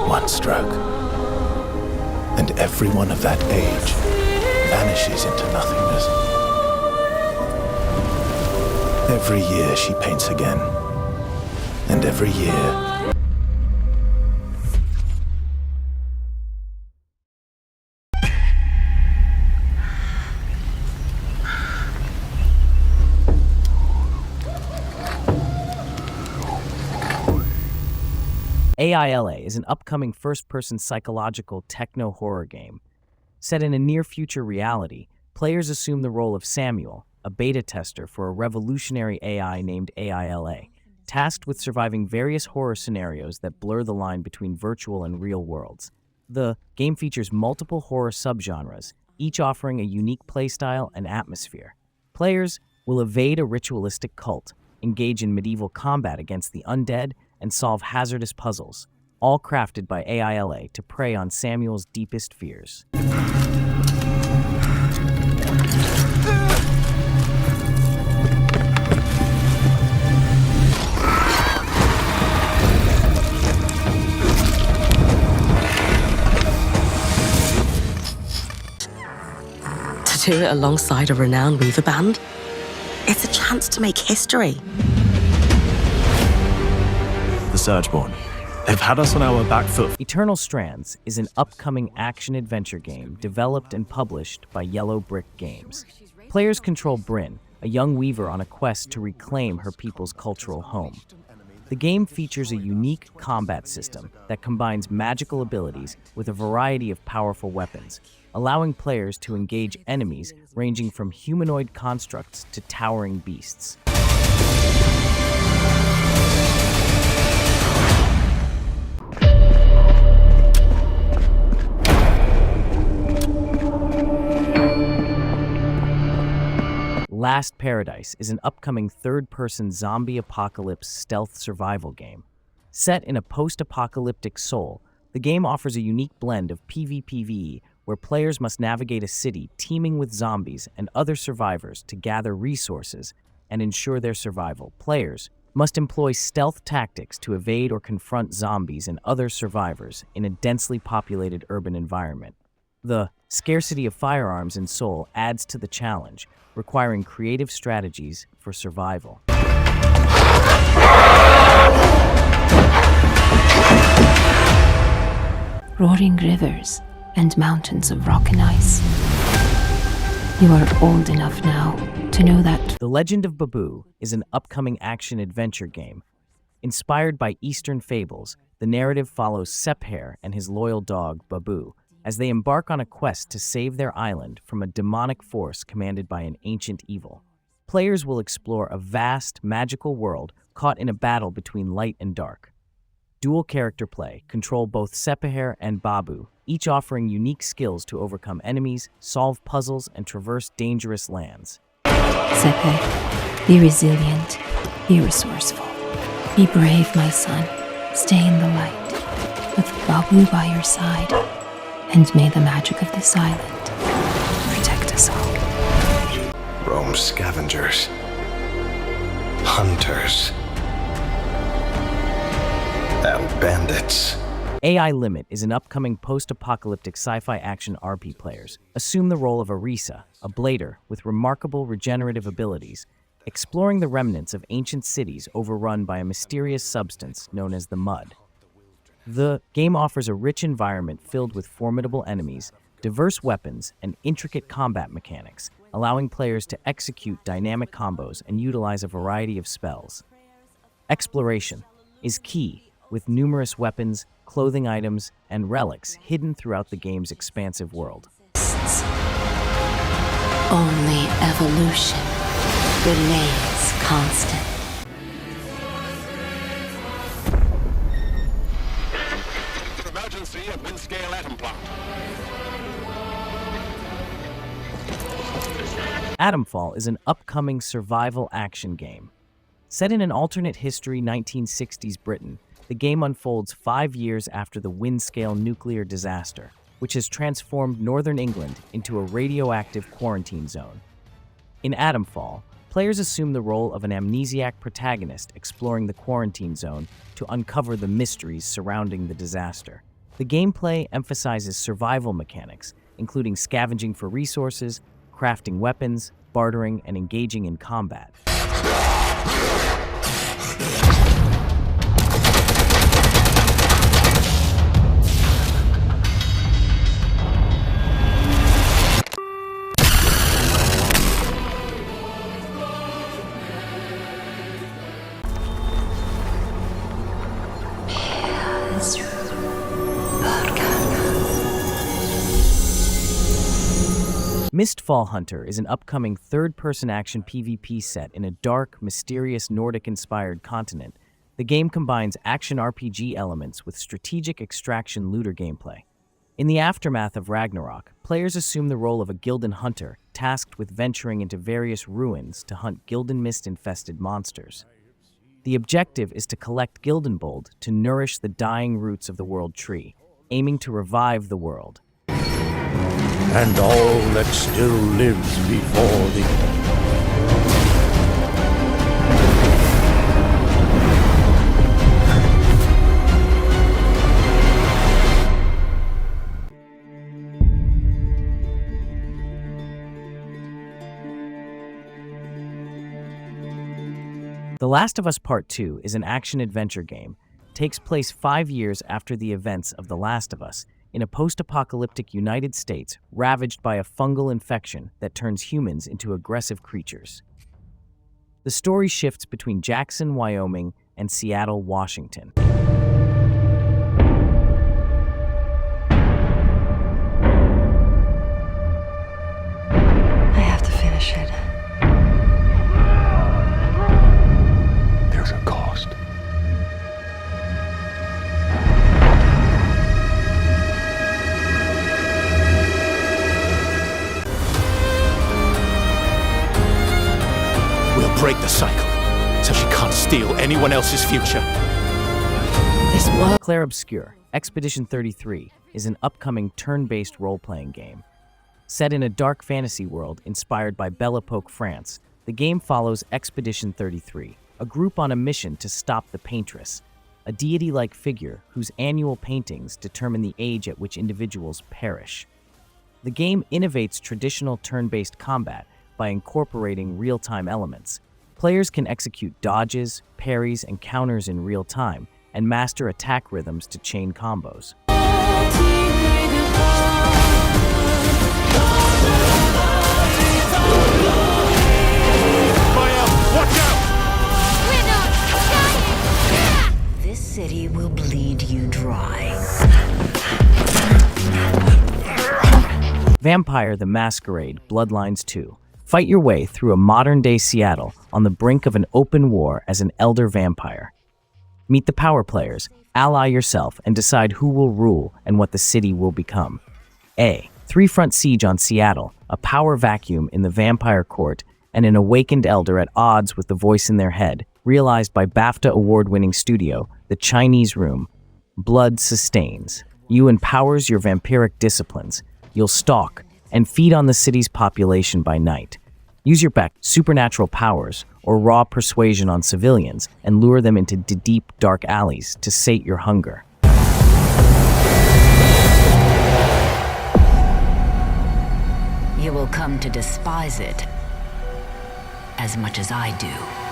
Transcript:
one stroke. And everyone of that age vanishes into nothingness. Every year she paints again. And every year Aila is an upcoming first-person psychological techno-horror game. Set in a near-future reality, players assume the role of Samuel, a beta tester for a revolutionary AI named Aila, tasked with surviving various horror scenarios that blur the line between virtual and real worlds. The game features multiple horror subgenres, each offering a unique playstyle and atmosphere. Players will evade a ritualistic cult, engage in medieval combat against the undead, and solve hazardous puzzles, all crafted by Aila to prey on Samuel's deepest fears. To do it alongside a renowned weaver band, it's a chance to make history. The Surgeborn. They've had us on our back foot. Eternal Strands is an upcoming action-adventure game developed and published by Yellow Brick Games. Players control Bryn, a young weaver on a quest to reclaim her people's cultural home. The game features a unique combat system that combines magical abilities with a variety of powerful weapons, allowing players to engage enemies ranging from humanoid constructs to towering beasts. Last Paradise is an upcoming third-person zombie apocalypse stealth survival game. Set in a post-apocalyptic Seoul, the game offers a unique blend of PvPvE where players must navigate a city teeming with zombies and other survivors to gather resources and ensure their survival. Players must employ stealth tactics to evade or confront zombies and other survivors in a densely populated urban environment. The scarcity of firearms in Seoul adds to the challenge, requiring creative strategies for survival. Roaring rivers and mountains of rock and ice. You are old enough now to know that. The Legend of Baboo is an upcoming action-adventure game. Inspired by Eastern fables, the narrative follows Sepher and his loyal dog, Baboo, as they embark on a quest to save their island from a demonic force commanded by an ancient evil. Players will explore a vast, magical world caught in a battle between light and dark. Dual character play control both Sepher and Baboo, each offering unique skills to overcome enemies, solve puzzles, and traverse dangerous lands. Sepher, be resilient, be resourceful. Be brave, my son. Stay in the light, with Baboo by your side. And may the magic of this island protect us all. roam scavengers, hunters, and bandits. AI Limit is an upcoming post-apocalyptic sci-fi action RP. Players assume the role of Arisa, a blader with remarkable regenerative abilities, exploring the remnants of ancient cities overrun by a mysterious substance known as the Mud. The game offers a rich environment filled with formidable enemies, diverse weapons, and intricate combat mechanics, allowing players to execute dynamic combos and utilize a variety of spells. Exploration is key, with numerous weapons, clothing items, and relics hidden throughout the game's expansive world. Only evolution remains constant. Emergency at Windscale Atom Plant. Atomfall is an upcoming survival action game. Set in an alternate history 1960s Britain, the game unfolds 5 years after the Windscale nuclear disaster, which has transformed northern England into a radioactive quarantine zone. In Atomfall, players assume the role of an amnesiac protagonist exploring the quarantine zone to uncover the mysteries surrounding the disaster. The gameplay emphasizes survival mechanics, including scavenging for resources, crafting weapons, bartering, and engaging in combat. Mistfall Hunter is an upcoming third-person action PvP set in a dark, mysterious Nordic-inspired continent. The game combines action RPG elements with strategic extraction looter gameplay. In the aftermath of Ragnarok, players assume the role of a Gildan hunter, tasked with venturing into various ruins to hunt Gildan mist-infested monsters. The objective is to collect Gildanbold to nourish the dying roots of the World Tree, aiming to revive the world. And all that still lives before thee. The Last of Us Part 2 is an action-adventure game. It takes place 5 years after the events of The Last of Us, in a post-apocalyptic United States ravaged by a fungal infection that turns humans into aggressive creatures. The story shifts between Jackson, Wyoming, and Seattle, Washington. I have to finish it. There's a cost. Break the cycle, so she can't steal anyone else's future. This world. Clair Obscure, Expedition 33, is an upcoming turn-based role-playing game. Set in a dark fantasy world inspired by Belle Epoque France, the game follows Expedition 33, a group on a mission to stop the Paintress, a deity-like figure whose annual paintings determine the age at which individuals perish. The game innovates traditional turn-based combat by incorporating real-time elements. Players can execute dodges, parries, and counters in real time, and master attack rhythms to chain combos. Watch out! This city will bleed you dry. Vampire the Masquerade Bloodlines 2. Fight your way through a modern-day Seattle on the brink of an open war as an elder vampire. Meet the power players, ally yourself, and decide who will rule and what the city will become. A. Three-front siege on Seattle, a power vacuum in the vampire court, and an awakened elder at odds with the voice in their head, realized by BAFTA award-winning studio, The Chinese Room. Blood sustains. You empowers your vampiric disciplines. You'll stalk and feed on the city's population by night. Use your supernatural powers or raw persuasion on civilians and lure them into deep, dark alleys to sate your hunger. You will come to despise it as much as I do.